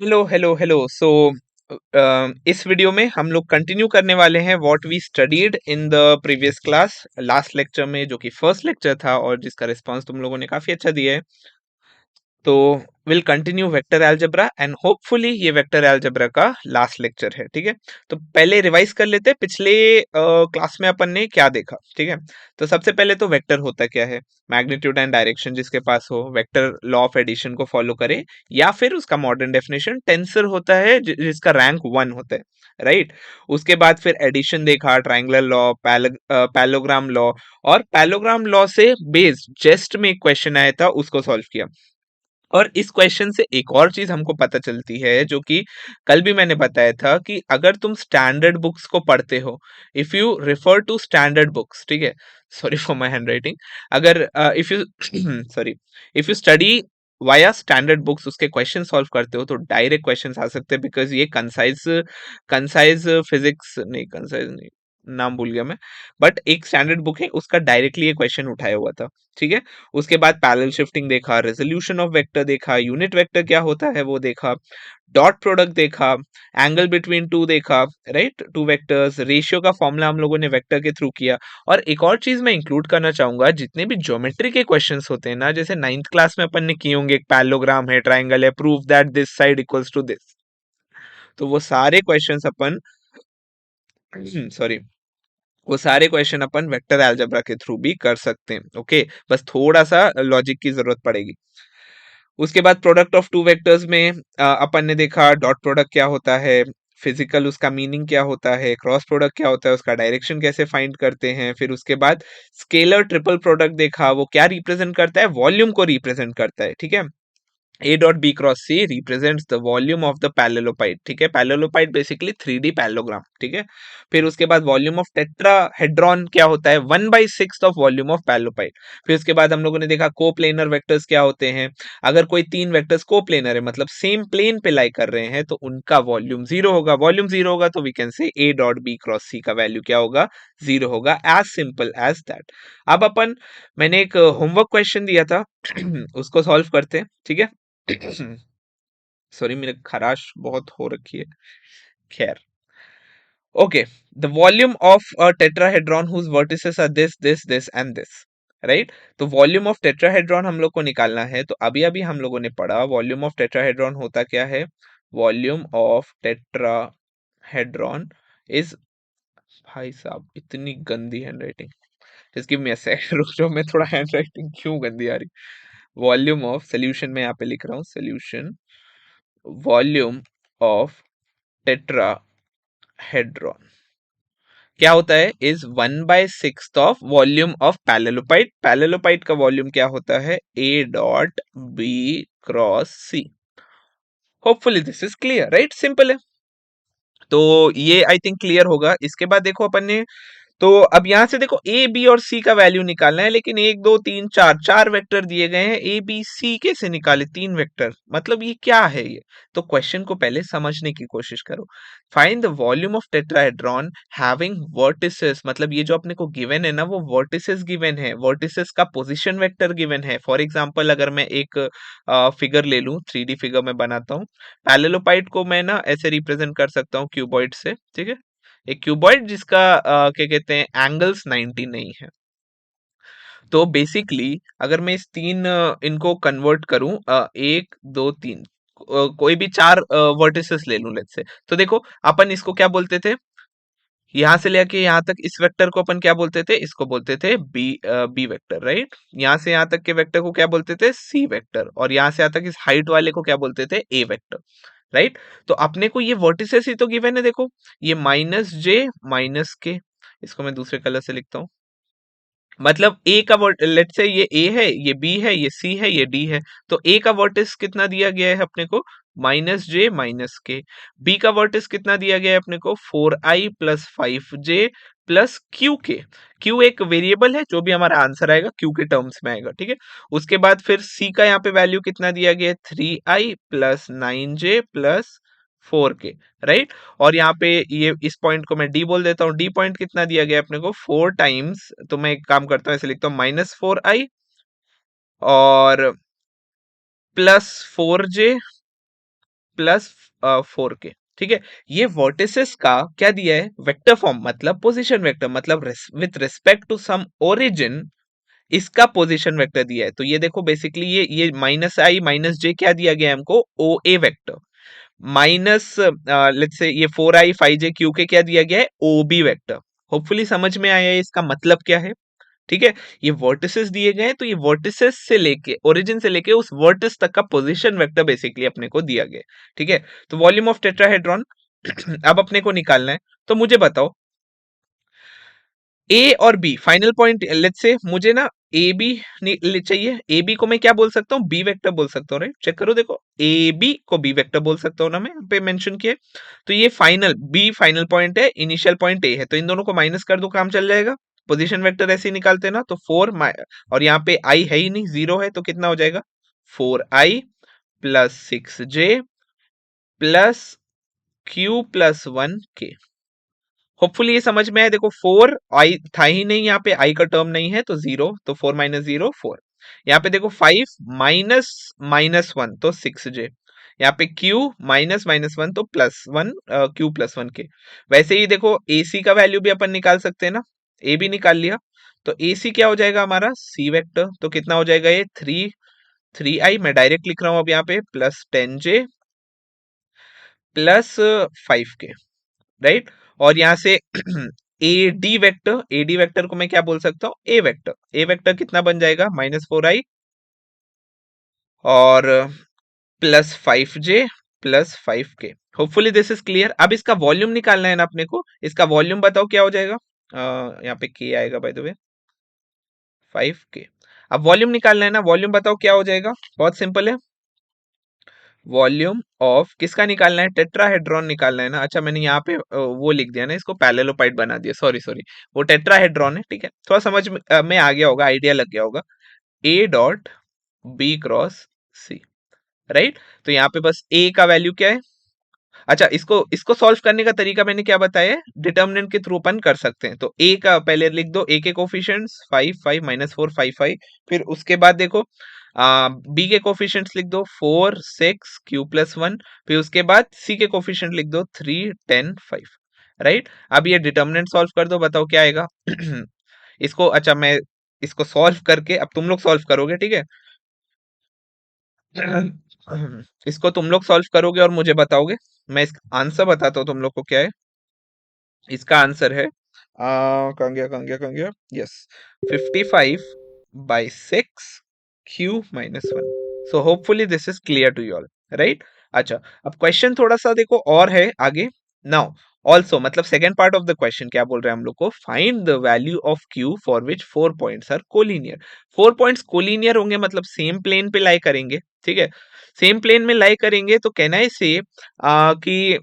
Hello hello hello सो इस video में हम लोग कंटिन्यू करने वाले हैं what we studied in the previous class last lecture में, जो कि फर्स्ट लेक्चर था और जिसका रिस्पांस तुम लोगों ने काफी अच्छा दिया है। तो will continue vector algebra and hopefully ये वेक्टर अलजेब्रा का लास्ट लेक्चर है। ठीक है, तो पहले रिवाइज कर लेते हैं पिछले क्लास में अपन ने क्या देखा। ठीक है, तो सबसे पहले तो वेक्टर होता क्या है। मैग्नीट्यूड एंड डायरेक्शन जिसके पास हो, वेक्टर लॉ ऑफ एडिशन को फॉलो करे, या फिर उसका मॉडर्न डेफिनेशन टेंसर होता है जिसका रैंक 1 होता है। राइट, उसके बाद फिर एडिशन देखा, ट्राइंगुलर लॉ, पैलोग्राम लॉ, और पैलोग्राम लॉ से बेस्ड जेस्ट में एक क्वेश्चन आया था उसको सॉल्व किया। और इस क्वेश्चन से एक और चीज हमको पता चलती है, जो कि कल भी मैंने बताया था, कि अगर तुम स्टैंडर्ड बुक्स को पढ़ते हो, if you refer to standard books, ठीक है, सॉरी फॉर माय हैंडराइटिंग, अगर if you sorry if you study via standard books, उसके क्वेश्चन सॉल्व करते हो तो डायरेक्ट क्वेश्चंस आ सकते हैं, बिकॉज ये कंसाइज कंसाइज फिजिक्स नहीं, कंसाइज नहीं, नाम भूल गया मैं, बट एक स्टैंडर्ड बुक है उसका डायरेक्टली ये क्वेश्चन उठाया हुआ था। ठीक है, उसके बाद पैरेलल शिफ्टिंग देखा, रेजोल्यूशन ऑफ वेक्टर देखा, यूनिट वेक्टर क्या होता है वो देखा, डॉट प्रोडक्ट देखा, एंगल बिटवीन टू देखा, राइट, टू वेक्टर्स, रेशियो का फॉर्मूला हम लोगों ने वेक्टर के थ्रू किया। और एक और चीज मैं इंक्लूड करना चाहूंगा, जितने भी ज्योमेट्री के क्वेश्चंस होते हैं ना, जैसे 9th क्लास में अपन ने किए होंगे, एक पैरेललोग्राम है, ट्राइंगल है, prove that this side equals to this, तो वो सारे क्वेश्चंस अपन सॉरी वो सारे क्वेश्चन अपन वेक्टर अलजेब्रा के थ्रू भी कर सकते हैं। ओके, बस थोड़ा सा लॉजिक की जरूरत पड़ेगी। उसके बाद प्रोडक्ट ऑफ टू वेक्टर्स में अपन ने देखा डॉट प्रोडक्ट क्या होता है, फिजिकल उसका मीनिंग क्या होता है, क्रॉस प्रोडक्ट क्या होता है, उसका डायरेक्शन कैसे फाइंड करते हैं। फिर उसके बाद स्केलर ट्रिपल प्रोडक्ट देखा, वो क्या रिप्रेजेंट करता है, वॉल्यूम को रिप्रेजेंट करता है। ठीक है, A dot B cross C represents the volume of the parallelepiped। ठीक है, parallelepiped बेसिकली 3D पैरेललोग्राम। ठीक है, फिर उसके बाद वॉल्यूम ऑफ टेट्राहेड्रॉन क्या होता है, 1/6 ऑफ वॉल्यूम ऑफ पैरेललोपाइड। फिर उसके बाद हम लोगों ने देखा कोप्लेनर वेक्टर्स क्या होते हैं। अगर कोई तीन वेक्टर्स कोप्लेनर है, मतलब सेम प्लेन पे लाई कर रहे हैं, तो उनका वॉल्यूम जीरो होगा। वॉल्यूम जीरो होगा तो we can say A dot B cross C का वैल्यू क्या होगा, जीरो होगा। As simple as that. अब अपन, मैंने एक होमवर्क क्वेश्चन दिया था उसको सॉल्व करते हैं। ठीक है, सॉरी मेरे खराश बहुत हो रखी है। खैर, okay, the volume of a tetrahedron whose vertices are this this this and this, right. तो वॉल्यूम ऑफ टेट्राहेड्रॉन हम लोग को निकालना है, तो अभी अभी हम लोगों ने पढ़ा वॉल्यूम ऑफ टेट्राहेड्रॉन होता क्या है। वॉल्यूम ऑफ टेट्राहेड्रॉन इज, भाई साहब इतनी गंदी handwriting, just give me a second, रुक जाओ, मैं थोड़ा हैंडराइटिंग क्यों गंदी आ रही। वॉल्यूम ऑफ सोल्यूशन में यहाँ पे लिख रहा हूँ, सोल्यूशन वॉल्यूम ऑफ टेट्राहेड्रॉन क्या होता है, इज 1/6 ऑफ वॉल्यूम ऑफ पैरेललोपाइड। पैरेललोपाइड का वॉल्यूम क्या होता है, A dot B cross C। Hopefully this is clear, right, simple है। तो ये आई थिंक क्लियर होगा। इसके बाद देखो अपन ने, तो अब यहां से देखो ए बी और सी का वैल्यू निकालना है, लेकिन एक दो तीन चार चार वेक्टर दिए गए हैं, ए बी सी कैसे निकाले, तीन वेक्टर, मतलब ये क्या है ये। तो क्वेश्चन को पहले समझने की कोशिश करो। Find the volume of tetrahedron having vertices, मतलब ये जो अपने को गिवन है ना, वो वर्टिसेस गिवन है, वर्टिसेस का पोजीशन वेक्टर गिवन है। फॉर एग्जांपल अगर मैं एक फिगर ले लूं, 3D फिगर में बनाता हूँ, पैरेललोपाइड को मैं ना ऐसे रिप्रेजेंट कर सकता हूँ क्यूबॉइड से। ठीक है, एक क्यूबॉइड जिसका क्या कहते हैं, एंगल्स 90 नहीं है। तो बेसिकली अगर मैं इस तीन इनको कन्वर्ट करूं, एक दो तीन, कोई भी चार वर्टिसेस ले लूं लेट्स से, तो देखो अपन इसको क्या बोलते थे, यहां से लेके यहां तक इस वेक्टर को अपन क्या बोलते थे, इसको बोलते थे बी वेक्टर, राइट। यहां से यहां तक के वेक्टर को क्या बोलते थे, सी वेक्टर, और यहां से यहां तक इस हाइट वाले को क्या बोलते थे, ए वेक्टर, राइट। तो अपने को ये वर्टिसेस ही तो गिवन है, देखो ये -j -k, इसको मैं दूसरे कलर से लिखता हूँ। मतलब ए का वर्ट, लेट से ये ए है, ये बी है, ये सी है, ये डी है, तो ए का वर्टिस कितना दिया गया है अपने को, -j -k। बी का वर्टिस कितना दिया गया है अपने को, 4i + 5j + qk। q एक वेरिएबल है, जो भी हमारा आंसर आएगा q के टर्म्स में आएगा। ठीक है, उसके बाद फिर c का यहाँ पे वैल्यू कितना दिया गया है, 3i + 9j + 4k, राइट। और यहाँ पे ये इस पॉइंट को मैं डी बोल देता हूँ। डी पॉइंट कितना दिया गया है अपने को, 4 टाइम्स, तो मैं एक काम करता हूँ ऐसे लिखता हूँ, -4i और +4j प्लस 4k। ठीक है, ये वर्टिसेस का क्या दिया है, वेक्टर फॉर्म, मतलब पोजीशन वेक्टर, मतलब with respect to some origin इसका पोजीशन वेक्टर दिया है। तो ये देखो बेसिकली ये माइनस आई माइनस जे क्या दिया गया है हमको, ओ ए वेक्टर, माइनस लेट्स से ये 4i 5j क्यू के क्या दिया गया है, ओ बी वेक्टर। होपफुली समझ में आया है इसका मतलब क्या है। ठीक है, ये वर्टिसेस दिए गए हैं, तो ये वर्टिसेस से लेके ओरिजिन से लेके उस वर्टिस तक का पोजीशन वेक्टर बेसिकली अपने को दिया गया है। ठीक है, तो वॉल्यूम ऑफ टेट्राहेड्रॉन अब अपने को निकालना है। तो मुझे बताओ ए और B final point, let's say मुझे ना ए बी चाहिए। ए बी को मैं क्या बोल सकता हूँ, बी वेक्टर बोल सकता हूँ, राइट। चेक करो, देखो ए बी को बी वेक्टर बोल सकता हूँ ना मैं, यहाँ पे मेंशन किया। तो ये फाइनल बी फाइनल पॉइंट है, इनिशियल पॉइंट ए है, तो इन दोनों को माइनस कर दो, काम चल जाएगा। पोजीशन वेक्टर ऐसे ही निकालते हैं ना, तो 4 और यहाँ पे आई है ही नहीं, 0 है, तो कितना हो जाएगा, 4i plus 6j plus Q plus 1k। Hopefully ये समझ में आए। देखो 4 आई था ही नहीं, यहाँ पे आई का टर्म नहीं है, तो 0, तो 4 माइनस 0 4। यहाँ पे देखो 5 माइनस माइनस 1 तो 6j। यहाँ पे q माइनस माइनस 1 तो प्लस 1, q प्लस 1k। वैसे ही देखो ac का वैल्यू भी अपन निकाल सकते हैं ना, a भी निकाल लिया, तो ac क्या हो जाएगा हमारा, c वेक्टर, तो कितना हो जाएगा ये 3i, मैं डायरेक्ट लिख रहा हूँ अब यहाँ पे, plus 10j plus 5k, right. और यहां से ए डी वेक्टर को मैं क्या बोल सकता हूँ, ए वेक्टर। ए वेक्टर कितना बन जाएगा, -4i और plus 5j plus 5k। Hopefully this is clear. अब इसका वॉल्यूम निकालना है ना अपने को, इसका वॉल्यूम बताओ क्या हो जाएगा। यहाँ पे k आएगा बाय द वे, 5k। अब वॉल्यूम निकालना है ना, वॉल्यूम बताओ क्या हो जाएगा, बहुत सिंपल है। वॉल्यूम ऑफ किसका निकालना है, टेट्राहेड्रॉन निकालना है ना। अच्छा मैंने यहाँ पे वो लिख दिया ना, इसको पैरेललोपाइड बना दिया, सॉरी सॉरी, वो टेट्राहेड्रॉन है। ठीक है, थोड़ा समझ में आ गया होगा, आइडिया लग गया होगा। A dot B cross C, right. तो यहाँ पे बस ए का वैल्यू क्या है। अच्छा, इसको इसको सॉल्व करने का तरीका मैंने क्या बताया है, डिटर्मिनेंट के थ्रू अपन कर सकते हैं। तो ए का पहले लिख दो, ए के कोफिशिएंट्स 5 5 -4 5 5, फिर उसके बाद देखो बी के कोफिशिएंट्स लिख दो 4 6 क्यू प्लस 1, फिर उसके बाद सी के कोफिशिएंट लिख दो 3 10 5, राइट। अब ये डिटर्मिनेंट सॉल्व कर दो, बताओ क्या आएगा। इसको अच्छा मैं इसको सॉल्व करके, अब तुम लोग सॉल्व करोगे, ठीक है। इसको तुम लोग सॉल्व करोगे और मुझे बताओगे। मैं इसका आंसर बताता हूँ तुम लोग को क्या है। इसका आंसर है कहाँ गया, yes, 55/6 Q minus 1। So hopefully this is clear to you all, right. अच्छा, अब क्वेश्चन थोड़ा सा देखो और है आगे। नाउ ऑल्सो मतलब second part of the question क्या बोल रहे हैं हम लोग को, find the value of Q for which 4 points are collinear. 4 points collinear होंगे मतलब सेम प्लेन पे लाई करेंगे, ठीक है। सेम प्लेन में लाई करेंगे तो कहना है इसे कि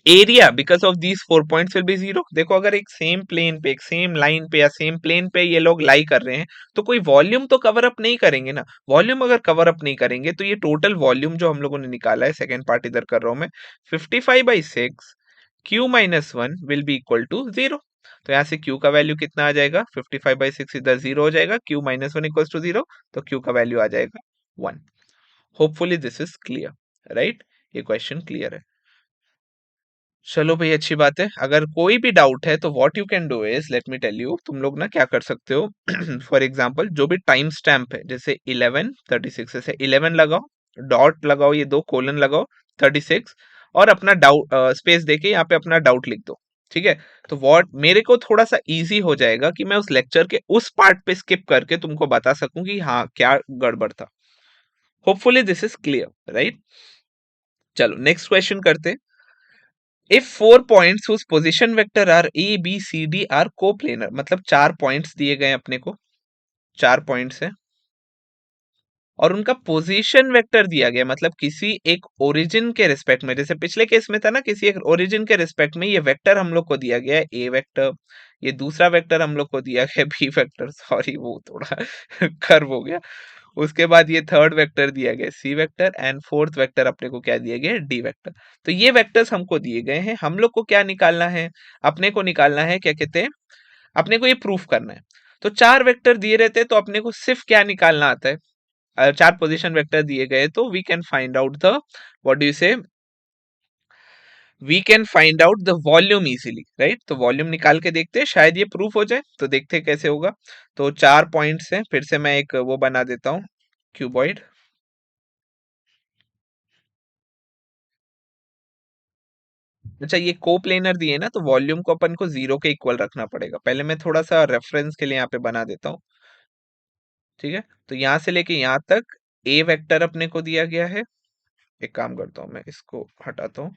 area because of these 4 points will be 0। देखो अगर एक सेम प्लेन पे, एक सेम लाइन पे या सेम प्लेन पे ये लोग लाई कर रहे हैं, तो कोई वॉल्यूम तो कवर अप नहीं करेंगे ना। वॉल्यूम अगर कवर अप नहीं करेंगे तो ये टोटल वॉल्यूम जो हम लोगों ने निकाला है, सेकेंड पार्ट इधर कर रहा हूं मैं, 55/6 Q minus 1 will be equal to 0। तो यहाँ से क्यू का वैल्यू कितना आ जाएगा, 55/6 इधर 0 हो जाएगा, क्यू माइनस 1 इक्वल टू 0, तो क्यू का वैल्यू आ जाएगा 1। Hopefully this is clear, right. ये क्वेश्चन क्लियर है। चलो भाई, अच्छी बात है। अगर कोई भी डाउट है तो what you can do is, let me tell you, तुम लोग ना क्या कर सकते हो। फॉर एग्जांपल जो भी टाइम स्टैम्प है, जैसे 11:36, जैसे 11 लगाओ, डॉट लगाओ, ये दो कोलन लगाओ, 36, और अपना डाउट स्पेस देके यहाँ पे अपना डाउट लिख दो। ठीक है, तो व्हाट मेरे को थोड़ा सा इजी हो जाएगा कि मैं उस लेक्चर के उस पार्ट पे स्किप करके तुमको बता सकूं कि हाँ क्या गड़बड़ था। Hopefully this is clear, right. चलो नेक्स्ट क्वेश्चन करते। If 4 points whose position vector are a b c d are coplanar, मतलब 4 पॉइंट्स दिए गए अपने को, 4 पॉइंट्स है और उनका पोजीशन वेक्टर दिया गया, मतलब किसी एक ओरिजिन के रिस्पेक्ट में, जैसे पिछले केस में था ना, किसी एक ओरिजिन के रिस्पेक्ट में ये वेक्टर हम लोग को दिया गया है ए वेक्टर, ये दूसरा वेक्टर हम लोग को दिया गया बी वेक्टर, सॉरी वो थोड़ा कर्व हो गया। उसके बाद ये थर्ड वेक्टर दिया गया सी वेक्टर, एंड फोर्थ वेक्टर अपने को क्या दिया गया, डी वेक्टर। तो ये वेक्टर्स हमको दिए गए हैं, हम लोग को क्या निकालना है, अपने को निकालना है, क्या कहते हैं, अपने को ये प्रूफ करना है। तो 4 वेक्टर दिए रहते हैं तो अपने को सिर्फ क्या निकालना आता है, चार पोजीशन वेक्टर दिए गए तो we can find out the what do you say we can find out the volume easily, right. तो वॉल्यूम निकाल के देखते हैं, शायद ये प्रूफ हो जाए, तो देखते हैं कैसे होगा। तो चार पॉइंट्स हैं, फिर से मैं एक वो बना देता हूँ, क्यूबॉइड। अच्छा, ये कोप्लेनर दिए ना, तो वॉल्यूम को अपन को जीरो के इक्वल रखना पड़ेगा। पहले मैं थोड़ा सा रेफरेंस के लिए यहाँ पे बना देता हूँ, ठीक है। तो यहाँ से लेके यहाँ तक ए वेक्टर अपने को दिया गया है। एक काम करता हूँ, मैं इसको हटाता हूँ।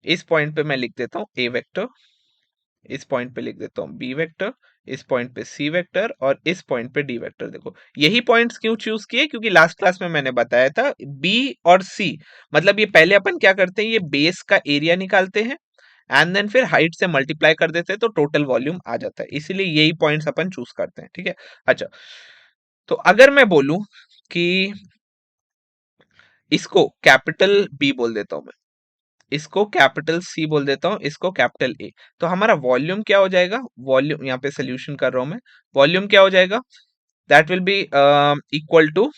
इस पॉइंट पे मैं लिख देता हूँ ए वेक्टर, इस पॉइंट पे लिख देता हूँ बी वेक्टर, इस पॉइंट पे सी वेक्टर और इस पॉइंट पे डी वेक्टर। देखो यही पॉइंट्स क्यों चूज किए, क्योंकि लास्ट क्लास में मैंने बताया था बी और सी, मतलब ये पहले अपन क्या करते हैं, ये बेस का एरिया निकालते हैं एंड देन फिर हाइट से मल्टीप्लाई कर देते हैं तो टोटल वॉल्यूम आ जाता है, इसीलिए यही पॉइंट्स अपन चूज करते हैं, ठीक है। अच्छा, तो अगर मैं बोलूं कि इसको कैपिटल बी बोल देता हूं मैं, इसको कैपिटल सी बोल देता हूं, इसको कैपिटल ए, तो हमारा वॉल्यूम क्या हो जाएगा, वॉल्यूम यहाँ पे सोल्यूशन कर रहा हूं मैं, वॉल्यूम क्या हो जाएगा, that will be equal to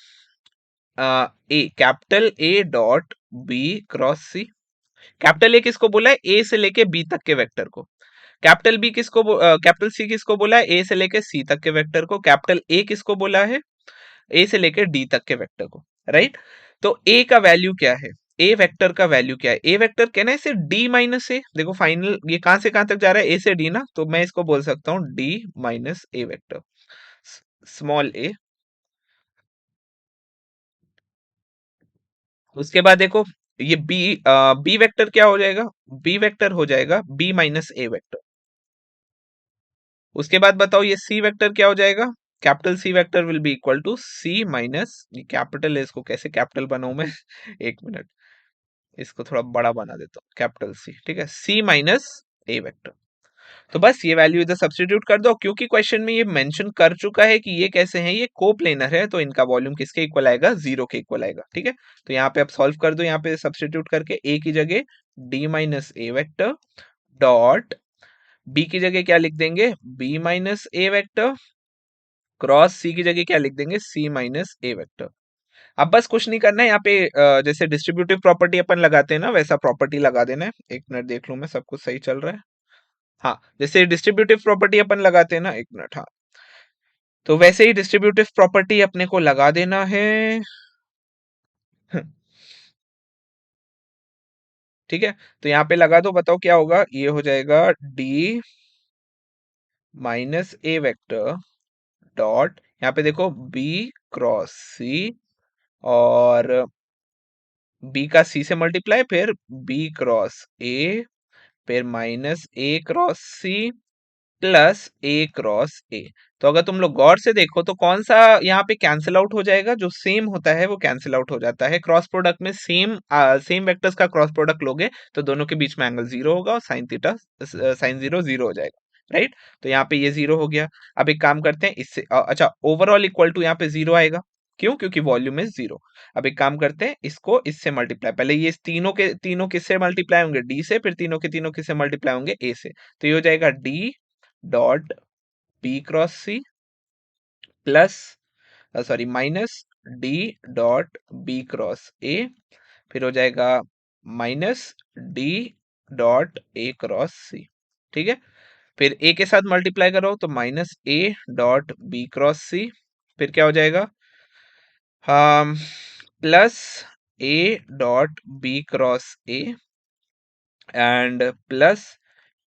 a capital A dot B cross C. Capital A किसको बोला है, ए से लेके बी तक के वेक्टर को। कैपिटल बी किसको कैपिटल सी किसको बोला है, ए से लेके सी तक के वेक्टर को। कैपिटल ए किसको बोला है, ए से लेकर डी तक के वेक्टर को, राइट। तो ए का वैल्यू क्या है, ए वेक्टर का वैल्यू क्या है, ए वेक्टर कहना है इसे डी माइनस ए। देखो फाइनल ये कहां से कहां तक जा रहा है, ए से डी ना, तो मैं इसको बोल सकता हूँ डी माइनस ए वेक्टर, स्मॉल ए। उसके बाद देखो ये बी वेक्टर क्या हो जाएगा, बी वेक्टर हो जाएगा बी माइनस ए वेक्टर। उसके बाद बताओ ये सी वेक्टर क्या हो जाएगा, capital C vector will be equal to C minus, ये कैपिटल है इसको कैसे कैपिटल बनाऊं मैं एक मिनट, इसको थोड़ा बड़ा बना देता हूँ, कैपिटल सी, ठीक है, सी माइनस ए वेक्टर। तो बस ये वैल्यू इधर सब्स्टिट्यूट कर दो, क्योंकि क्वेश्चन में ये मेंशन कर चुका है कि ये कैसे हैं, ये कोप्लेनर है, तो इनका वॉल्यूम किसके इक्वल आएगा, जीरो के इक्वल आएगा, ठीक है। तो यहाँ पे अब सॉल्व कर दो, यहाँ पे सब्स्टिट्यूट करके ए की जगह डी माइनस ए वेक्टर डॉट बी की जगह क्या लिख देंगे, बी माइनस ए वेक्टर क्रॉस सी की जगह क्या लिख देंगे, सी माइनस ए वेक्टर। अब बस कुछ नहीं करना है, यहाँ पे जैसे डिस्ट्रीब्यूटिव प्रॉपर्टी अपन लगाते हैं ना, वैसा प्रॉपर्टी लगा देना है। एक मिनट देख लूं मैं सब कुछ सही चल रहा है, हाँ, जैसे डिस्ट्रीब्यूटिव प्रॉपर्टी अपन लगाते हैं ना, एक मिनट, हाँ, तो वैसे ही डिस्ट्रीब्यूटिव प्रॉपर्टी अपने को लगा देना है ठीक है। तो यहाँ पे लगा दो, बताओ क्या होगा, ये हो जाएगा डी माइनस ए वेक्टर डॉट, यहाँ पे देखो बी क्रॉस सी, और बी का सी से मल्टीप्लाई, फिर बी क्रॉस ए, फिर minus A cross C plus A cross A. तो अगर तुम लोग गौर से देखो तो कौन सा यहाँ पे कैंसिल आउट हो जाएगा, जो सेम होता है वो कैंसिल आउट हो जाता है। क्रॉस प्रोडक्ट में सेम वेक्टर्स का क्रॉस प्रोडक्ट लोगे तो दोनों के बीच में एंगल जीरो होगा और sine theta sine zero zero हो जाएगा, राइट। तो यहाँ पे ये जीरो हो गया। अब एक काम करते हैं इससे अच्छा, ओवरऑल इक्वल टू यहाँ पे जीरो आएगा, क्यों, क्योंकि वॉल्यूम इज जीरो। अब एक काम करते हैं, इसको इससे मल्टीप्लाई, पहले ये तीनों के तीनों किससे मल्टीप्लाई होंगे, डी से, फिर तीनों के तीनों किससे मल्टीप्लाई होंगे, ए से। तो ये हो जाएगा D dot B cross C plus sorry minus D dot B cross A, फिर हो जाएगा minus D dot A cross C, ठीक है। फिर ए के साथ मल्टीप्लाई करो तो minus A dot B cross C, फिर क्या हो जाएगा, हम plus A dot B cross A and plus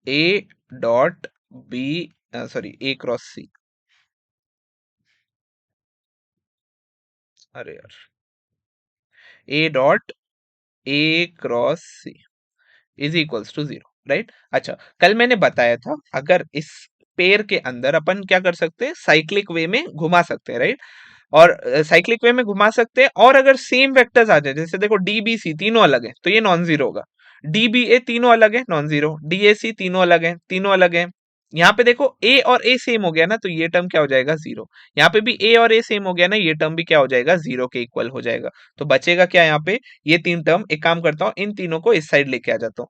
A dot B sorry A cross C, अरे यार, A dot A cross C is equals to zero, right. अच्छा, कल मैंने बताया था अगर इस पेयर के अंदर अपन क्या कर सकते हैं, साइक्लिक वे में घुमा सकते हैं, राइट। और साइक्लिक वे में घुमा सकते हैं, और अगर सेम वेक्टर्स आ जाए, जैसे देखो डी बी सी तीनों अलग है तो ये नॉन जीरो होगा, डी बी ए तीनों अलग है नॉन जीरो, डी ए सी तीनों अलग है, तीनों अलग है। यहाँ पे देखो ए और ए सेम हो गया ना, तो ये टर्म क्या हो जाएगा, जीरो। यहाँ पे भी ए और ए सेम हो गया ना, ये टर्म भी क्या हो जाएगा, जीरो के इक्वल हो जाएगा। तो बचेगा क्या यहाँ पे, ये तीन टर्म। एक काम करता हूँ, इन तीनों को इस साइड लेके आ जाता हूँ।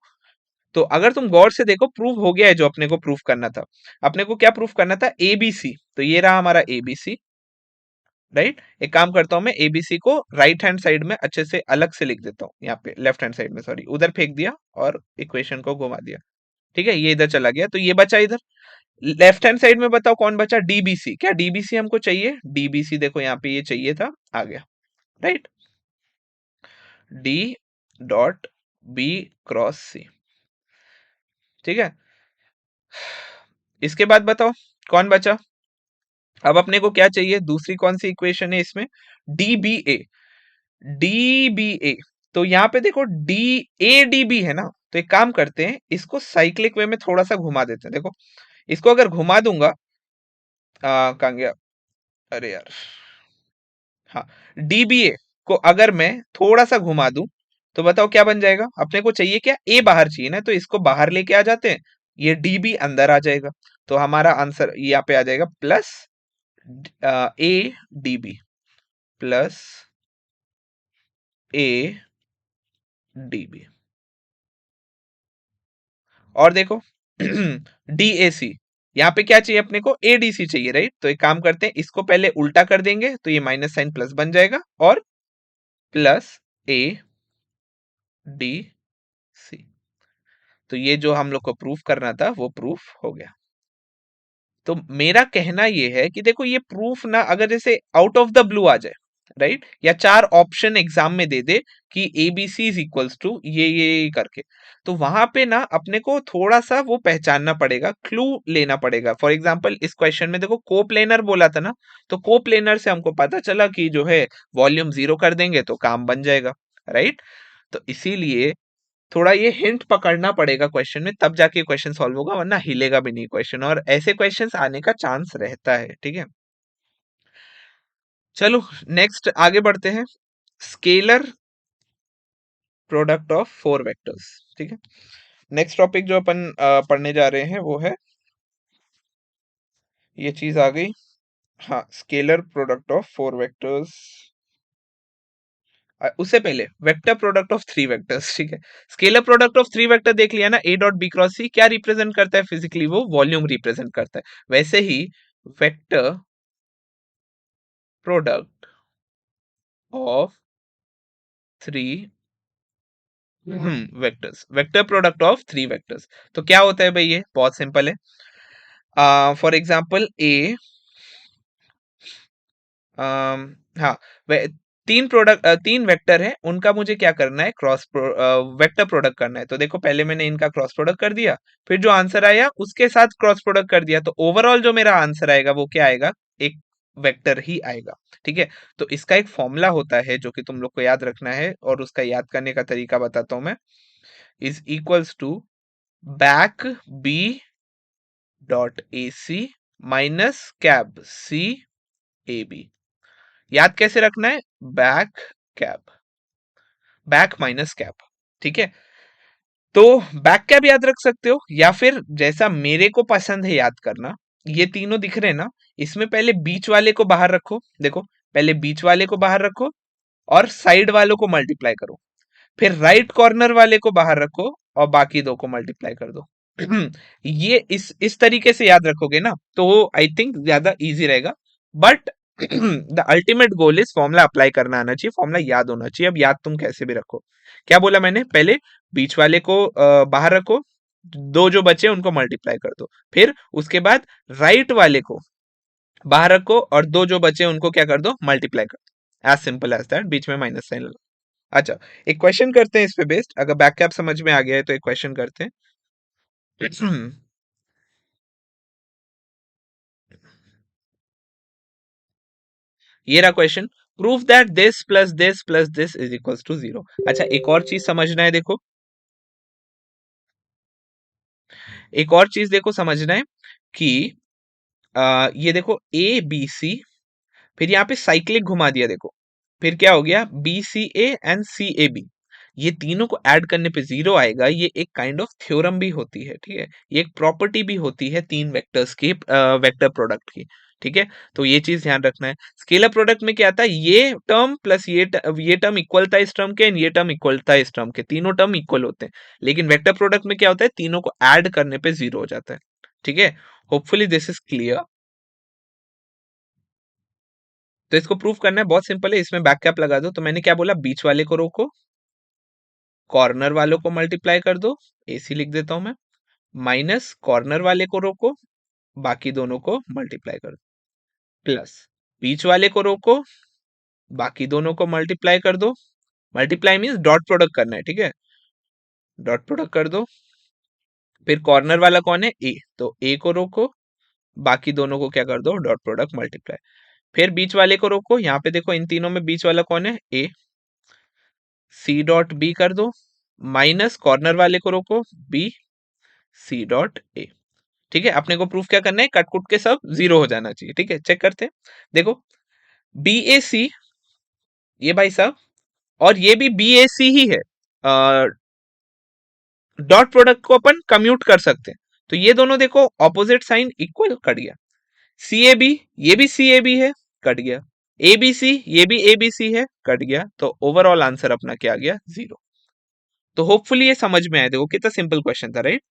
तो अगर तुम गौर से देखो, प्रूव हो गया है जो अपने को प्रूफ करना था। अपने को क्या प्रूफ करना था, एबीसी, तो ये रहा हमारा एबीसी, राइट। एक काम करता हूं मैं एबीसी को राइट हैंड साइड में अच्छे से अलग से लिख देता हूँ, यहाँ पे लेफ्ट हैंड साइड में, सॉरी उधर फेंक दिया और इक्वेशन को घुमा दिया। ठीक है, ये इधर चला गया तो ये बचा इधर। लेफ्ट हैंड साइड में बताओ कौन बचा, डीबीसी। क्या डीबीसी हमको चाहिए? डीबीसी देखो यहाँ पे ये चाहिए था, आ गया। Right, D dot B cross C. ठीक है, इसके बाद बताओ कौन बचा। अब अपने को क्या चाहिए, दूसरी कौन सी इक्वेशन है इसमें, डीबीए। डीबीए, तो यहाँ पे देखो डी ए डी बी है ना, तो एक काम करते हैं इसको साइक्लिक वे में थोड़ा सा घुमा देते हैं। देखो इसको अगर घुमा दूंगा, कहाँ गया, अरे यार, हाँ, डीबीए को अगर मैं थोड़ा सा घुमा दूं तो बताओ क्या बन जाएगा। अपने को चाहिए क्या, ए बाहर चाहिए ना, तो इसको बाहर लेके आ जाते हैं, ये डीबी अंदर आ जाएगा। तो हमारा आंसर यहाँ पे आ जाएगा प्लस ए डीबी, प्लस ए डीबी। और देखो डीएसी, यहाँ पे क्या चाहिए अपने को, एडीसी चाहिए, राइट। तो एक काम करते हैं इसको पहले उल्टा कर देंगे तो ये माइनस साइन प्लस बन जाएगा, और प्लस ए डी सी। तो ये जो हम लोग को प्रूफ करना था वो प्रूफ हो गया। तो मेरा कहना ये है कि देखो ये प्रूफ ना अगर जैसे आउट ऑफ द ब्लू आ जाए, राइट, या चार ऑप्शन एग्जाम में दे दे कि एबीसी इज इक्वल्स टू ये करके, तो वहां पे ना अपने को थोड़ा सा वो पहचानना पड़ेगा, क्लू लेना पड़ेगा। फॉर एग्जाम्पल इस क्वेश्चन में देखो कोप्लेनर बोला था ना, तो कोप्लेनर से हमको पता चला कि जो है वॉल्यूम 0 कर देंगे तो काम बन जाएगा, राइट। तो इसीलिए थोड़ा ये हिंट पकड़ना पड़ेगा क्वेश्चन में, तब जाके क्वेश्चन सॉल्व होगा, वरना हिलेगा भी नहीं क्वेश्चन, और ऐसे क्वेश्चंस आने का चांस रहता है। ठीक है, चलो नेक्स्ट आगे बढ़ते हैं, scalar product of four vectors. ठीक है, नेक्स्ट टॉपिक जो अपन पढ़ने जा रहे हैं वो है, ये चीज आ गई, हाँ, scalar product of four vectors. उससे पहले vector product of three vectors. ठीक है, scalar product of three vector देख लिया ना, ए डॉट बी क्रॉस सी क्या रिप्रेजेंट करता है फिजिकली, वो वॉल्यूम रिप्रेजेंट करता है। वैसे ही vector product of three vectors, vector product of three vectors, तो क्या होता है भाई, ये बहुत सिंपल है। फॉर एग्जाम्पल ए, हाँ, तीन प्रोडक्ट, तीन वेक्टर है, उनका मुझे क्या करना है, वेक्टर प्रोडक्ट करना है। तो देखो पहले मैंने इनका क्रॉस प्रोडक्ट कर दिया, फिर जो आंसर आया उसके साथ क्रॉस प्रोडक्ट कर दिया, तो ओवरऑल जो मेरा आंसर आएगा वो क्या आएगा, एक वेक्टर ही आएगा। ठीक है, तो इसका एक फॉर्मूला होता है जो कि तुम लोग को याद रखना है, और उसका याद करने का तरीका बताता हूं मैं, is equals to back B dot A C minus cab C A B. याद कैसे रखना है, back cab, back minus cab. ठीक है, तो बैक कैप याद रख सकते हो, या फिर जैसा मेरे को पसंद है याद करना, ये तीनों दिख रहे हैं ना, इसमें पहले बीच वाले को बाहर रखो, देखो पहले बीच वाले को बाहर रखो और साइड वालों को मल्टीप्लाई करो, फिर राइट कॉर्नर वाले को बाहर रखो और बाकी दो को मल्टीप्लाई कर दो। ये इस तरीके से याद रखोगे ना तो आई थिंक ज्यादा इजी रहेगा। But the ultimate goal is formula apply करना आना चाहिए, फॉर्मूला याद होना चाहिए। अब याद तुम कैसे भी रखो, क्या बोला मैंने, पहले बीच वाले को बाहर रखो, दो जो बचे उनको मल्टीप्लाई कर दो, फिर उसके बाद राइट वाले को बाहर रखो और दो जो बचे उनको क्या कर दो, मल्टीप्लाई कर दो, एज सिंपल एज दैट, बीच में माइनस साइन। अच्छा, एक क्वेश्चन करते हैं इस पे बेस्ड, अगर बैक कैप समझ में आ गया है तो एक क्वेश्चन करते हैं। ये रहा question, proof that this plus this is equals to zero. अच्छा, एक और चीज समझना है, देखो एक और चीज देखो समझना है कि ये देखो ए बी सी, फिर यहाँ पे साइक्लिक घुमा दिया देखो, फिर क्या हो गया, B C A and C A B, ये तीनों को ऐड करने पे जीरो आएगा। ये एक काइंड ऑफ थ्योरम भी होती है, ठीक है, ये एक प्रॉपर्टी भी होती है तीन वेक्टर्स की, वेक्टर प्रोडक्ट की। ठीक है, तो ये चीज ध्यान रखना है। स्केलर प्रोडक्ट में क्या आता है, ये टर्म प्लस ये टर्म इक्वल था इस टर्म के, एंड ये टर्म इक्वल था इस टर्म के, तीनों टर्म इक्वल होते हैं। लेकिन वेक्टर प्रोडक्ट में क्या होता है, तीनों को ऐड करने पे जीरो हो जाता है। ठीक है, होपफुली दिस इज क्लियर। तो इसको प्रूफ करना है, बहुत सिंपल है, इसमें बैक कैप लगा दो। तो मैंने क्या बोला, बीच वाले को रोको, कॉर्नर वालों को मल्टीप्लाई कर दो, AC लिख देता हूं मैं, माइनस कॉर्नर वाले को रोको, बाकी दोनों को मल्टीप्लाई कर दो, प्लस बीच वाले को रोको, बाकी दोनों को मल्टीप्लाई कर दो। मल्टीप्लाई मीन्स डॉट प्रोडक्ट करना है, ठीक है, डॉट प्रोडक्ट कर दो। फिर कॉर्नर वाला कौन है, ए, तो ए को रोको, बाकी दोनों को क्या कर दो, डॉट प्रोडक्ट मल्टीप्लाई। फिर बीच वाले को रोको, यहाँ पे देखो इन तीनों में बीच वाला कौन है, ए, सी डॉट बी कर दो, माइनस कॉर्नर वाले को रोको, बी, सी डॉट ए। ठीक है, अपने को प्रूफ क्या करना है, कट कुट के सब जीरो हो जाना चाहिए। ठीक है, चेक करते हैं, देखो बी ए सी, ये भाई साहब, और ये भी बी ए सी ही है, डॉट प्रोडक्ट को अपन कम्यूट कर सकते हैं। तो ये दोनों देखो ऑपोजिट साइन इक्वल, कट गया। सी ए बी, ये भी सी ए बी है, कट गया। ए बी सी, ये भी ए बी सी है, कट गया। तो ओवरऑल आंसर अपना क्या आ गया, 0। तो होपफुली ये समझ में आया, देखो कितना सिंपल क्वेश्चन था, राइट।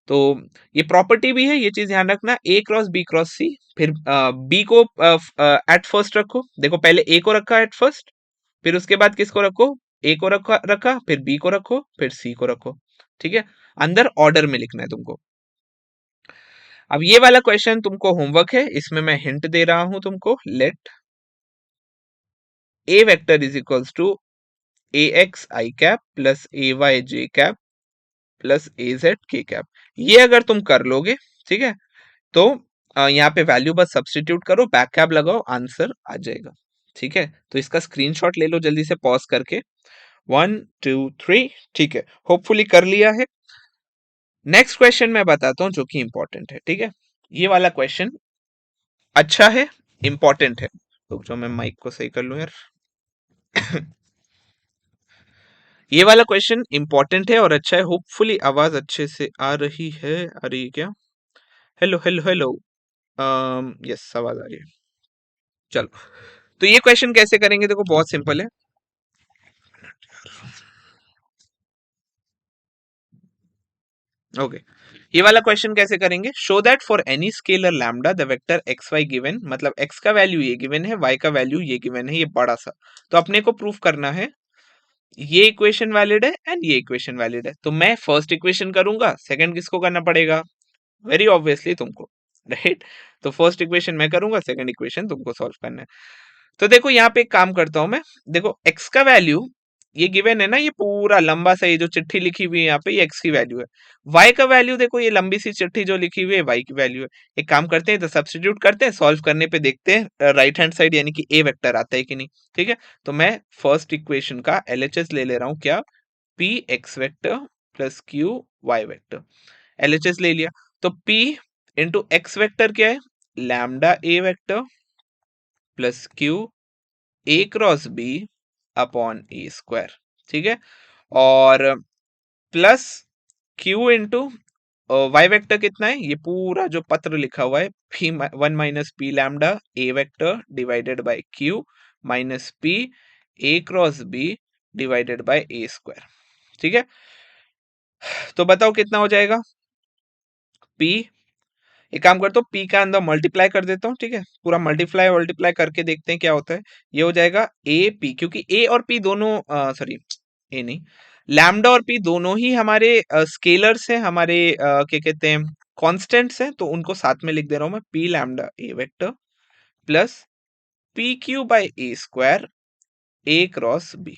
तो ये प्रॉपर्टी भी है, ये चीज ध्यान रखना, ए क्रॉस बी क्रॉस सी। फिर बी को एट फर्स्ट रखो, देखो पहले ए को रखा एट फर्स्ट, फिर उसके बाद किसको रखो, ए को रखा रखा, फिर बी को रखो, फिर सी को रखो। ठीक है, अंदर ऑर्डर में लिखना है तुमको। अब ये वाला क्वेश्चन तुमको होमवर्क है, इसमें मैं हिंट दे रहा हूं तुमको, let A vector is equals to A X I cap plus A Y J cap plus A Z K cap. ये अगर तुम कर लोगे, ठीक है, तो यहाँ पे वैल्यू बस सब्स्टिट्यूट करो, बैक कैप लगाओ, आंसर आ जाएगा। ठीक है, तो इसका स्क्रीनशॉट ले लो जल्दी से पॉज करके, 1 2 3। ठीक है, होपफुली कर लिया है। नेक्स्ट क्वेश्चन मैं बताता हूं जो कि इंपॉर्टेंट है। ठीक है, ये वाला क्वेश्चन अच्छा है, इंपॉर्टेंट है। तो जो मैं माइक को सही कर लूं यार। ये वाला क्वेश्चन इंपॉर्टेंट है और अच्छा है, होपफुली आवाज अच्छे से आ रही है। आ रही है क्या, हेलो हेलो हेलो, यस आवाज आ रही है। चलो, तो ये क्वेश्चन कैसे करेंगे, देखो बहुत सिंपल है। ओके, ये वाला क्वेश्चन कैसे करेंगे, show that for any scalar lambda the vector X Y given, मतलब एक्स का वैल्यू ये गिवन है, वाई का वैल्यू ये गिवन है, ये बड़ा सा। तो अपने को प्रूफ करना है ये इक्वेशन वैलिड है एंड ये इक्वेशन वैलिड है। तो मैं फर्स्ट इक्वेशन करूंगा, सेकंड किसको करना पड़ेगा, वेरी ऑब्वियसली तुमको, राइट। तो फर्स्ट इक्वेशन मैं करूंगा, सेकंड इक्वेशन तुमको सॉल्व करना है। तो देखो यहाँ पे एक काम करता हूं मैं, देखो x का वैल्यू ये गिवन है ना, ये पूरा लंबा सा ये जो चिट्ठी लिखी हुई है यहाँ पे, ये x की वैल्यू है। y का वैल्यू देखो, ये लंबी सी चिट्ठी जो लिखी हुई है y की वैल्यू है। एक काम करते हैं, तो सब्स्टिट्यूट करते हैं, सॉल्व करने पे देखते हैं राइट हैंड साइड यानी कि a वेक्टर आता है कि नहीं। ठीक है, तो मैं फर्स्ट इक्वेशन का LHS ले ले रहा हूँ, क्या, p x vector plus q y vector, LHS ले लिया। तो p इंटू एक्स वेक्टर क्या है, lambda a vector plus q A cross B upon A square. ठीक है, और plus Q into Y vector कितना है, ये पूरा जो पत्र लिखा हुआ है, P 1 - P lambda A vector divided by Q minus P A cross B divided by A square. ठीक है, तो बताओ कितना हो जाएगा, पी, एक काम करता हूँ पी का अंदर मल्टीप्लाई कर देता हूँ। ठीक है, पूरा मल्टीप्लाई मल्टीप्लाई करके देखते हैं क्या होता है। ये हो जाएगा ए पी, क्योंकि ए और पी दोनों, सॉरी ए नहीं, लैम्डा और पी दोनों ही हमारे स्केलर्स हैं, हमारे क्या कहते हैं, कॉन्स्टेंट्स हैं। तो उनको साथ में लिख दे रहा हूं मैं, P lambda A vector plus P Q by A square A cross B,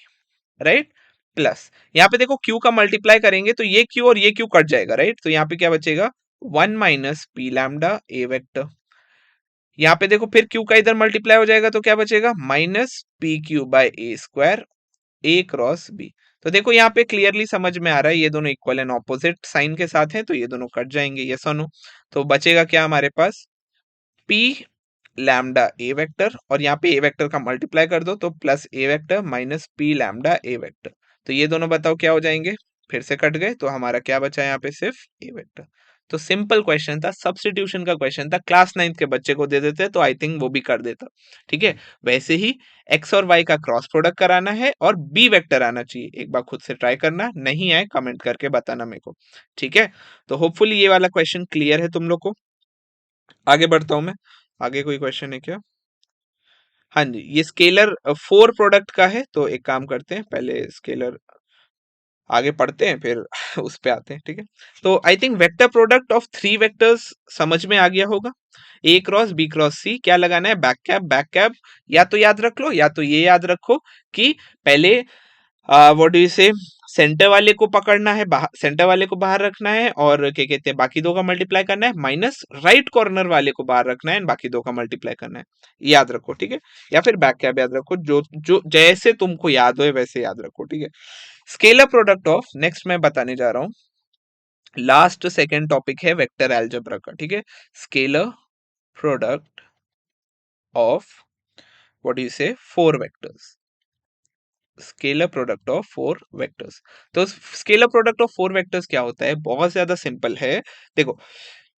right. Plus यहाँ पे देखो क्यू का मल्टीप्लाई करेंगे तो ये क्यू और ये क्यू कट जाएगा, राइट। तो यहाँ पे क्या बचेगा, 1 - पी लैम्डा ए वेक्टर। यहाँ पे देखो फिर क्यू का इधर मल्टीप्लाई हो जाएगा तो क्या बचेगा, minus P Q by A square A cross B. तो देखो यहाँ पे क्लियरली समझ में आ रहा है, ये दोनों इक्वल एंड ऑपोजिट साइन के साथ हैं, तो ये दोनों कट जाएंगे, यस और नो। तो बचेगा क्या हमारे पास, पी लैम्डा ए वेक्टर, और यहाँ पे ए वेक्टर का मल्टीप्लाई कर दो तो plus A vector minus P lambda A vector. तो ये दोनों बताओ क्या हो जाएंगे, फिर से कट गए, तो हमारा क्या बचा यहाँ पे, सिर्फ ए वेक्टर। तो सिंपल क्वेश्चन था, सब्स्टिट्यूशन का क्वेश्चन था, क्लास 9th के बच्चे को दे देते तो आई थिंक वो भी कर देता। ठीक है, वैसे ही एक्स और वाई का क्रॉस प्रोडक्ट कराना है और बी वेक्टर आना चाहिए, एक बार खुद से ट्राई करना, नहीं आए कमेंट करके बताना मेरे को। ठीक है, तो होपफुली ये वाला क्वेश्चन क्लियर है तुम लोग को। आगे बढ़ता हूं मैं, आगे कोई क्वेश्चन है क्या, हाँ जी, ये स्केलर 4 प्रोडक्ट का है, तो एक काम करते हैं, पहले स्केलर आगे पढ़ते हैं, फिर उस पे आते हैं, ठीक है। तो I think vector product of 3 vectors समझ में आ गया होगा। ए क्रॉस बी क्रॉस सी क्या लगाना है, बैक कैप या तो याद रख लो या तो ये याद रखो कि पहले व्हाट डू यू से, सेंटर वाले को पकड़ना है, सेंटर वाले को बाहर रखना है, और क्या कहते हैं बाकी दो का मल्टीप्लाई करना है, माइनस राइट कॉर्नर वाले को बाहर रखना है, बाकी दो का मल्टीप्लाई करना है। याद रखो, ठीक है। या फिर बैक कैप याद रखो, जो जो जैसे तुमको याद हो वैसे याद रखो, ठीक है। स्केलर प्रोडक्ट ऑफ, नेक्स्ट मैं बताने जा रहा हूं, लास्ट सेकेंड टॉपिक है वेक्टर एल्जेब्रा का, ठीक है। Scalar product of what you से 4 vectors, scalar product of 4 vectors. तो स्केलर प्रोडक्ट ऑफ 4 वेक्टर्स क्या होता है, बहुत ज्यादा सिंपल है। देखो,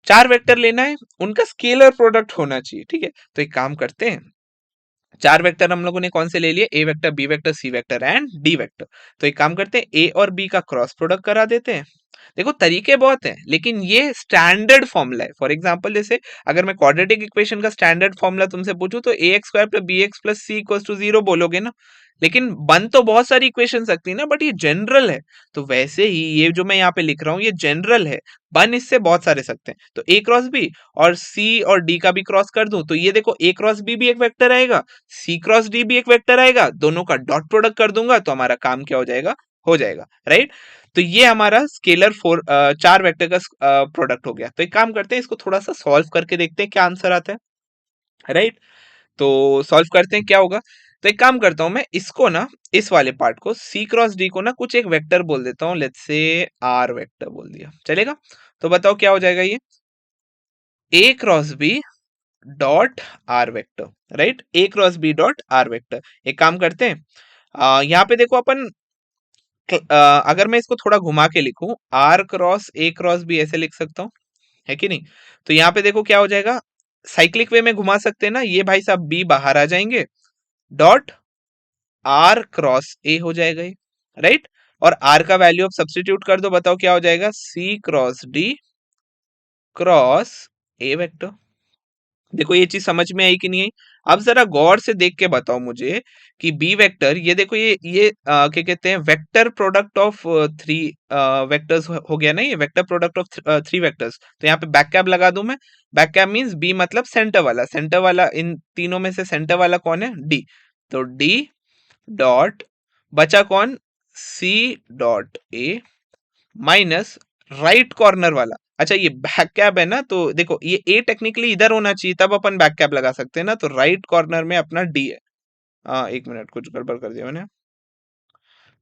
4 वेक्टर लेना है, उनका स्केलर प्रोडक्ट होना चाहिए, ठीक है। तो एक काम करते हैं, 4 वेक्टर हम लोगों ने कौन से ले लिए, A vector B vector C vector and D vector. तो एक काम करते हैं, ए और बी का क्रॉस प्रोडक्ट करा देते हैं। देखो तरीके बहुत हैं, लेकिन ये स्टैंडर्ड फॉर्मूला है। फॉर एग्जांपल जैसे अगर मैं क्वाड्रेटिक इक्वेशन का स्टैंडर्ड फॉर्मूला तुमसे पूछूं तो A X square plus B X plus C equals to 0 बोलोगे ना। लेकिन बन तो बहुत सारी इक्वेशन सकती है ना, बट ये जनरल है। तो वैसे ही ये जो मैं यहाँ पे लिख रहा हूँ ये जनरल है, बन इससे बहुत सारे सकते हैं। तो ए क्रॉस बी और सी और डी का भी क्रॉस कर दूं तो ये देखो ए क्रॉस बी भी एक वेक्टर आएगा, सी क्रॉस डी भी एक वेक्टर आएगा, दोनों का डॉट प्रोडक्ट कर दूंगा तो हमारा काम क्या हो जाएगा, राइट। तो ये हमारा स्केलर 4 वेक्टर का प्रोडक्ट हो गया। तो एक काम करते हैं, इसको थोड़ा सा सॉल्व करके देखते हैं क्या आंसर आता है, राइट। तो सॉल्व करते हैं क्या होगा। तो एक काम करता हूं मैं इसको ना, इस वाले पार्ट को सी क्रॉस डी को ना कुछ एक वेक्टर बोल देता हूं, लेट्स से आर वेक्टर बोल दिया, चलेगा। तो बताओ क्या हो जाएगा ये, A cross B dot R vector, right. A cross B dot R vector. एक काम करते हैं, यहाँ पे देखो अपन अगर मैं इसको थोड़ा घुमा के लिखूं, आर क्रॉस बी ऐसे लिख सकता हूं, है कि नहीं। तो यहाँ पे देखो क्या हो जाएगा, साइक्लिक वे में घुमा सकते हैं ना, ये भाई साहब बी बाहर आ जाएंगे, डॉट आर क्रॉस ए हो जाएगा ये, राइट। और आर का वैल्यू अब सब्स्टिट्यूट कर दो, बताओ क्या हो जाएगा, C cross D cross A vector. देखो ये चीज समझ में आई कि नहीं आई। अब जरा गौर से देख के बताओ मुझे कि बी वेक्टर, ये देखो ये क्या कहते हैं, वेक्टर प्रोडक्ट ऑफ 3 वेक्टर्स हो गया ना, ये वेक्टर प्रोडक्ट ऑफ 3 वेक्टर्स। तो यहाँ पे बैक कैप लगा दूं मैं, बैक कैप मींस बी मतलब सेंटर वाला इन तीनों में से सेंटर वाला कौन है, डी। तो डी डॉट बचा कौन, C dot A minus right corner वाला। अच्छा ये बैक कैप है ना, तो देखो ये ए टेक्निकली इधर होना चाहिए, तब अपन बैक कैप लगा सकते हैं ना। तो राइट कॉर्नर में अपना डी है। एक मिनट, कुछ गड़बड़ कर दिया मैंने,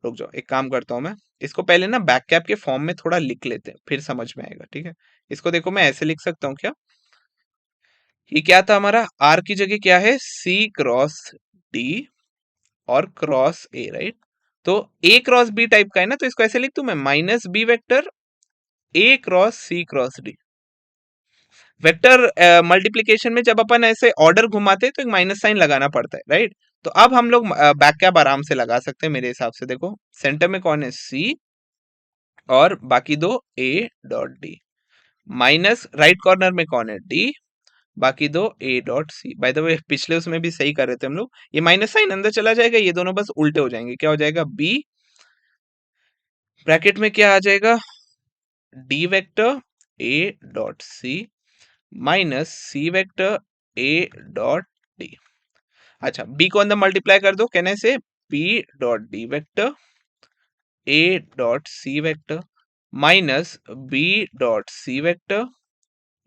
रुक जाओ। एक काम करता हूँ मैं, इसको पहले ना बैक कैप के फॉर्म में थोड़ा लिख लेते हैं, फिर समझ में आएगा, ठीक है। इसको देखो मैं ऐसे लिख सकता हूँ क्या, ये क्या था हमारा, आर की जगह क्या है, सी क्रॉस डी और क्रॉस ए, राइट। तो ए क्रॉस बी टाइप का है ना, तो इसको ऐसे लिख दूं मैं, minus B vector A cross C cross D. Vector multiplication में जब अपन ऐसे ऑर्डर घुमाते हैं तो एक माइनस साइन लगाना पड़ता है, राइट। तो अब हम लोग बैक कैप आराम से लगा सकते हैं मेरे हिसाब से। देखो सेंटर में कौन है, सी, और बाकी दो A dot D, minus right corner में कौन है, डी, बाकी दो A dot C. By the way पिछले उसमें भी सही कर रहे थे हम लोग, ये माइनस साइन अंदर चला जाएगा, ये दोनों बस उल्टे हो जाएंगे, क्या हो जाएगा, बी ब्रैकेट में क्या आ जाएगा, D vector A dot C minus C vector A dot D. अच्छा बी को अंदर मल्टीप्लाई कर दो, कहने से B dot D vector A dot C vector minus B dot C vector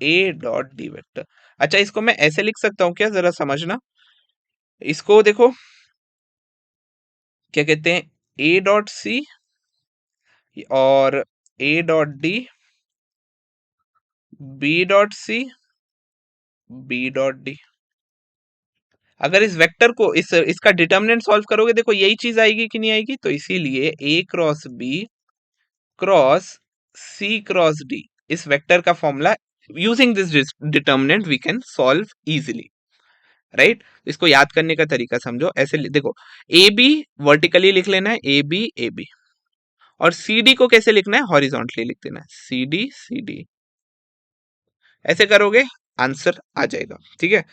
A dot D vector. अच्छा इसको मैं ऐसे लिख सकता हूं क्या, जरा समझना। इसको देखो क्या कहते हैं, ए डॉट सी और A dot D, B dot C, B dot D. अगर इस वेक्टर को इसका डिटर्मिनेंट सॉल्व करोगे, देखो यही चीज आएगी कि नहीं आएगी। तो इसीलिए A cross B cross C cross D, इस वेक्टर का formula using this determinant we can solve easily, right. इसको याद करने का तरीका समझो, ऐसे देखो ए बी वर्टिकली लिख लेना है, ए बी, और सी डी को कैसे लिखना है, हॉरिजॉन्टली लिख देना है, सी डी। ऐसे करोगे आंसर आ जाएगा, ठीक है।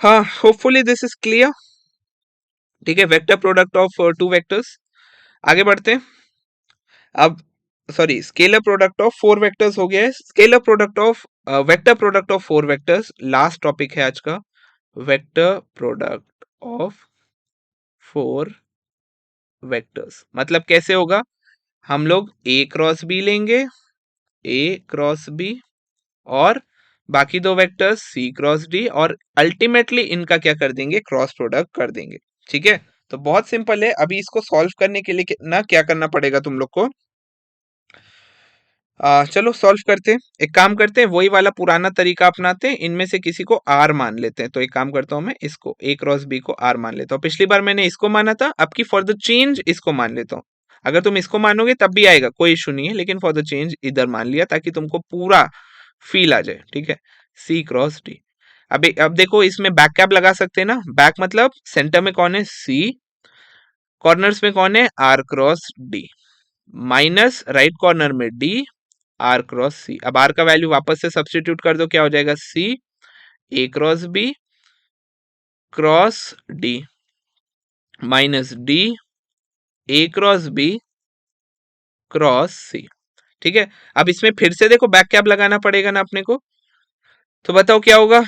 हाँ, होपफुली दिस इज क्लियर। ठीक है, vector product of two vectors. आगे बढ़ते हैं। अब sorry, scalar product of four vectors हो गया है। Scalar product of vector product of four vectors last topic है आज का। Vector product of four vectors मतलब कैसे होगा? हम लोग ए क्रॉस बी लेंगे, ए क्रॉस बी, और बाकी दो वेक्टर्स सी क्रॉस डी, और अल्टीमेटली इनका क्या कर देंगे? क्रॉस प्रोडक्ट कर देंगे। ठीक है, तो बहुत सिंपल है। अभी इसको सॉल्व करने के लिए ना क्या करना पड़ेगा तुम लोग को? चलो सॉल्व करते हैं। एक काम करते हैं, वही वाला पुराना तरीका अपनाते हैं। इनमें से किसी को आर मान लेते हैं। तो एक काम करता हूं, मैं इसको ए क्रॉस बी को आर मान लेता हूँ। पिछली बार मैंने इसको माना था, अब की फॉर द चेंज इसको मान लेता हूँ। अगर तुम इसको मानोगे तब भी आएगा, कोई इशू नहीं है, लेकिन फॉर द चेंज इधर मान लिया ताकि तुमको पूरा फील आ जाए। ठीक है, सी क्रॉस डी। अब देखो, इसमें बैक कैप लगा सकते हैं ना। बैक मतलब सेंटर में कौन है? सी। कॉर्नर्स में कौन है? R cross D. Minus right corner में डी, आर क्रॉस सी। अब आर का वैल्यू वापस से सब्स्टिट्यूट कर दो, क्या हो जाएगा? C A cross B cross D minus D A cross B cross C. ठीक है, अब इसमें फिर से देखो बैक कैप लगाना पड़ेगा ना अपने को। तो बताओ क्या होगा?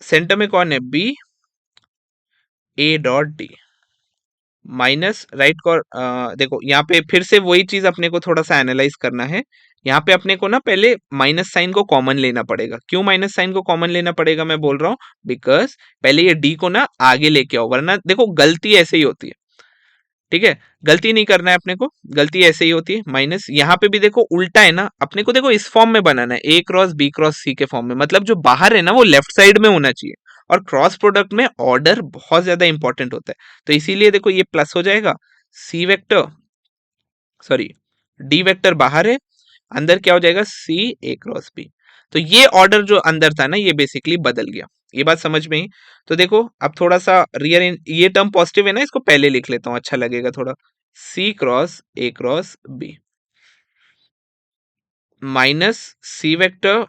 सेंटर में कौन है? B A dot D minus right को देखो यहाँ पे फिर से वही चीज अपने को थोड़ा सा एनालाइज करना है। यहाँ पे अपने को ना पहले माइनस साइन को कॉमन लेना पड़ेगा। क्यों माइनस साइन को कॉमन लेना पड़ेगा मैं बोल रहा हूँ? बिकॉज पहले ये डी को ना आगे लेके आओ, वरना देखो गलती ऐसे ही होती है। ठीक है, गलती नहीं करना है अपने को, गलती ऐसे ही होती है। माइनस यहाँ पे भी देखो उल्टा है ना, अपने को देखो इस फॉर्म में बनाना है, ए क्रॉस बी क्रॉस सी के फॉर्म में। मतलब जो बाहर है ना वो लेफ्ट साइड में होना चाहिए, और क्रॉस प्रोडक्ट में ऑर्डर बहुत ज्यादा इंपॉर्टेंट होता है। तो इसीलिए देखो ये प्लस हो जाएगा, C vector sorry D vector बाहर है, अंदर क्या हो जाएगा? C A cross B. तो ये ऑर्डर जो अंदर था ना ये बेसिकली बदल गया। ये बात समझ में ही? तो देखो अब थोड़ा सा ये टर्म पॉजिटिव है ना, इसको पहले लिख लेता हूँ, अच्छा लगेगा थोड़ा। C cross A cross B minus C vector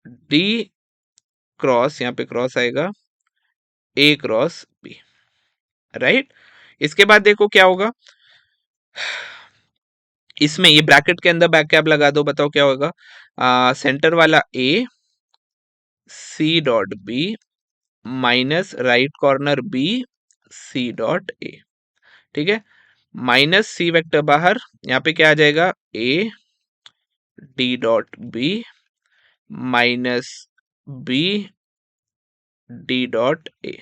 D cross, यहाँ पे क्रॉस आएगा, ए क्रॉस बी। राइट, इसके बाद देखो क्या होगा, इसमें ये ब्रैकेट के अंदर बैक कैप लगा दो। बताओ क्या होगा? सेंटर वाला A C dot B minus right corner B C dot A. ठीक है, माइनस सी वेक्टर बाहर, यहाँ पे क्या आ जाएगा? A D dot B minus B D dot A.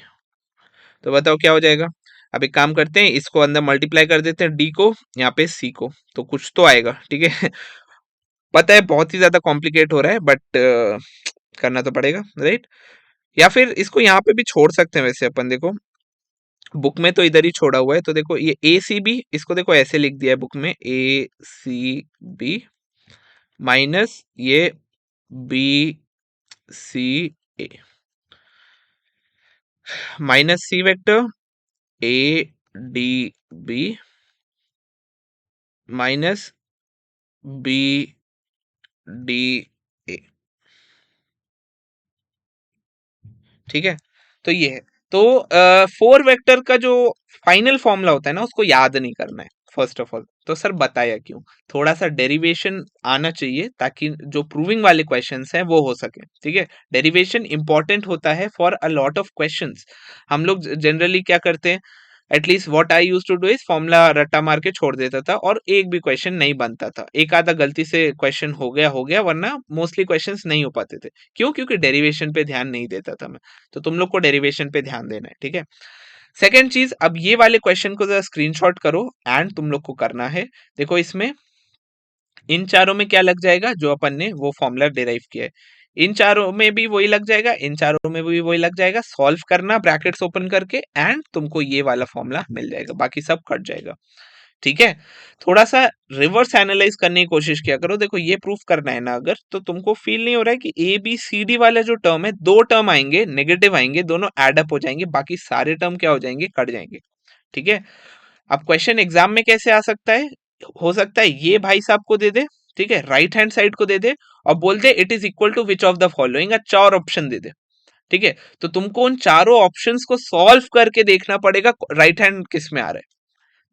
तो बताओ क्या हो जाएगा? अब एक काम करते हैं, इसको अंदर मल्टीप्लाई कर देते हैं, डी को यहाँ पे सी को, तो कुछ तो आएगा। ठीक है पता है बहुत ही ज्यादा कॉम्प्लिकेट हो रहा है, बट करना तो पड़ेगा, राइट? या फिर इसको यहाँ पे भी छोड़ सकते हैं वैसे अपन। देखो बुक में तो इधर ही छोड़ा हुआ है, तो देखो ये ए सी बी, इसको देखो ऐसे लिख दिया है बुक में, ए सी बी माइनस ये B C A minus C vector A D B minus B D A. ठीक है, तो ये है। तो फोर वेक्टर का जो फाइनल फॉर्मूला होता है ना उसको याद नहीं करना है फर्स्ट ऑफ ऑल। तो सर बताया क्यों? थोड़ा सा डेरिवेशन आना चाहिए ताकि जो प्रूविंग वाले क्वेश्चंस हैं वो हो सके। ठीक है, डेरिवेशन इंपॉर्टेंट होता है for a lot of questions. हम लोग जनरली क्या करते हैं, at least what I use to do is formula रट्टा मार के छोड़ देता था और एक भी क्वेश्चन नहीं बनता था। एक आधा गलती से क्वेश्चन हो गया, वरना मोस्टली क्वेश्चंस नहीं हो पाते थे। क्यों? क्योंकि डेरिवेशन पे ध्यान नहीं देता था मैं। तो तुम लोग को डेरिवेशन पे ध्यान देना है। ठीक है, सेकेंड चीज, अब ये वाले क्वेश्चन को जरा स्क्रीनशॉट करो एंड तुम लोग को करना है। देखो इसमें इन चारों में क्या लग जाएगा जो अपन ने वो फॉर्मूला डिराइव किया है, इन चारों में भी वही लग जाएगा, इन चारों में भी वही लग जाएगा। सॉल्व करना ब्रैकेट्स ओपन करके एंड तुमको ये वाला फॉर्मूला मिल जाएगा, बाकी सब कट जाएगा। ठीक है, थोड़ा सा रिवर्स एनालाइज करने की कोशिश किया करो। देखो ये प्रूफ करना है ना, अगर तो तुमको फील नहीं हो रहा है कि ए बी सी डी वाला जो टर्म है, दो टर्म आएंगे नेगेटिव आएंगे, दोनों एड अप हो जाएंगे, बाकी सारे टर्म क्या हो जाएंगे? कट जाएंगे। ठीक है, अब क्वेश्चन एग्जाम में कैसे आ सकता है? हो सकता है ये भाई साहब को दे दे, ठीक है, राइट हैंड साइड को दे दे और बोल दे it is equal to which of the following, अच्छा और ऑप्शन दे दे। ठीक है, तो तुमको उन चारों ऑप्शंस को सॉल्व करके देखना पड़ेगा राइट हैंड किस में आ रहा है।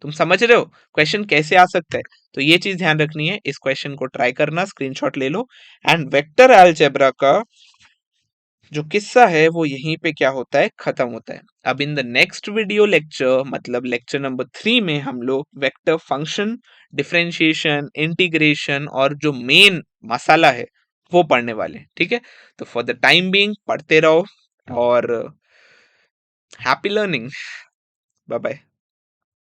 तुम समझ रहे हो क्वेश्चन कैसे आ सकता है? तो ये चीज ध्यान रखनी है, इस क्वेश्चन को ट्राई करना, स्क्रीनशॉट ले लो। एंड वेक्टर अलजेब्रा का जो किस्सा है वो यहीं पे क्या होता है, खत्म होता है। अब in the next video lecture, मतलब लेक्चर नंबर 3 में हम लोग वेक्टर फंक्शन, डिफरेंशिएशन, इंटीग्रेशन और जो मेन मसाला है वो पढ़ने वाले हैं, ठीक है। तो फॉर द टाइम बीइंग पढ़ते रहो और हैप्पी लर्निंग। Bye bye.